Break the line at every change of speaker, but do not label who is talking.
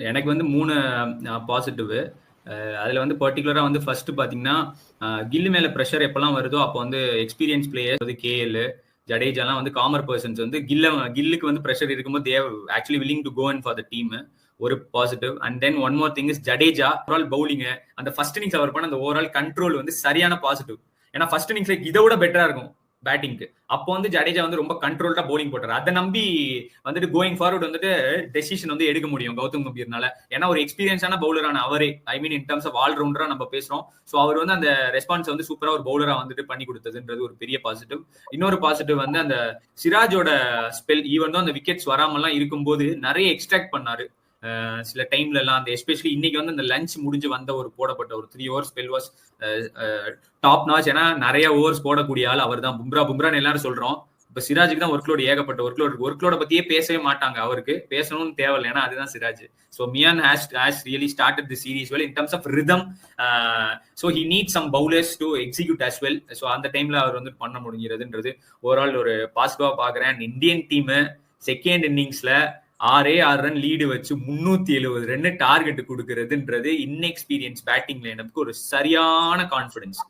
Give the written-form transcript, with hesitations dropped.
எனக்கு வந்து 3 பாசிட்டிவ். அதுல வந்து பர்டிகுலரா வந்து ஃபர்ஸ்ட் பாத்தீங்கன்னா கில்லு மேல ப்ரெஷர் எப்பெல்லாம் வருதோ அப்போ வந்து எக்ஸ்பீரியன்ஸ் பிளேயர் வந்து கேஎல் ஜடேஜாலாம் வந்து காமர் பர்சன்ஸ் வந்து கில்லுக்கு வந்து ப்ரெஷர் இருக்கும்போது they've actually willing to go in for the team. ஒரு positive. And then one more thing is Jadeja overall bowling அந்த ஃபர்ஸ்ட் இன்னிங்ஸ் அவர் பண்ண அந்த ஓவரால் கண்ட்ரோல் வந்து சரியான பாசிட்டிவ். ஏன்னா ஃபர்ஸ்ட் இன்னிங்ஸ்ல இதை விட பெட்டரா இருக்கும் பேட்டிங்க்கு. அப்போ வந்து ஜடேஜா வந்து ரொம்ப கண்ட்ரோல்டா பவுலிங் போட்டாரு. அதை நம்பி வந்துட்டு கோயிங் ஃபார்வர்ட் வந்துட்டு டெசிஷன் வந்து எடுக்க முடியும் கௌதம் கம்பீர்னால. ஏன்னா ஒரு எக்ஸ்பீரியன்ஸான பவுலரான அவரே, ஐ மீன் இன் டர்ம்ஸ் ஆஃப் ஆல்ரவுண்டரா நம்ம பேசுறோம். ஸோ அவர் வந்து அந்த ரெஸ்பான்ஸ் வந்து சூப்பரா ஒரு பவுலரா வந்துட்டு பண்ணி கொடுத்ததுன்றது ஒரு பெரிய பாசிட்டிவ். இன்னொரு பாசிட்டிவ் வந்து அந்த சிராஜோட ஸ்பெல், ஈவன் தான் அந்த விக்கெட்ஸ் வராமலாம் இருக்கும்போது நிறைய எக்ஸ்ட்ராக்ட் பண்ணாரு சில டைம்ல எல்லாம். அந்த எஸ்பெஷலி இன்னைக்கு வந்து அந்த லஞ்ச் முடிஞ்சு வந்த ஒரு போடப்பட்ட ஒரு 3 over spell was top notch. ஏன்னா நிறைய ஓவர்ஸ் போடக்கூடிய ஆள் அவர் தான். பும்ரான்னு எல்லாரும் சொல்றோம். இப்ப சிராஜுக்கு தான் ஒர்க் லோட், ஏகப்பட்ட ஒர்க் லோட பத்தியே பேசவே மாட்டாங்க. அவருக்கு பேசணும்னு தேவையில்லை, ஏன்னா அதுதான் Siraj. So Miyan has really started the series well in terms of rhythm. So he need some bowlers to execute as well. So அந்த டைம்ல அவர் வந்து பண்ண முடிகிறதுன்றது ஓவரால் ஒரு பாசிட்டிவா பாக்குறேன். இந்தியன் டீம் செகண்ட் இன்னிங்ஸ்ல 6 ரன் லீடு வச்சு 370 ரன் டார்கெட் கொடுக்கறதுன்றது இன்எக்ஸ்பீரியன்ஸ் பேட்டிங் லைனப்புக்கு ஒரு சரியான கான்பிடன்ஸ்.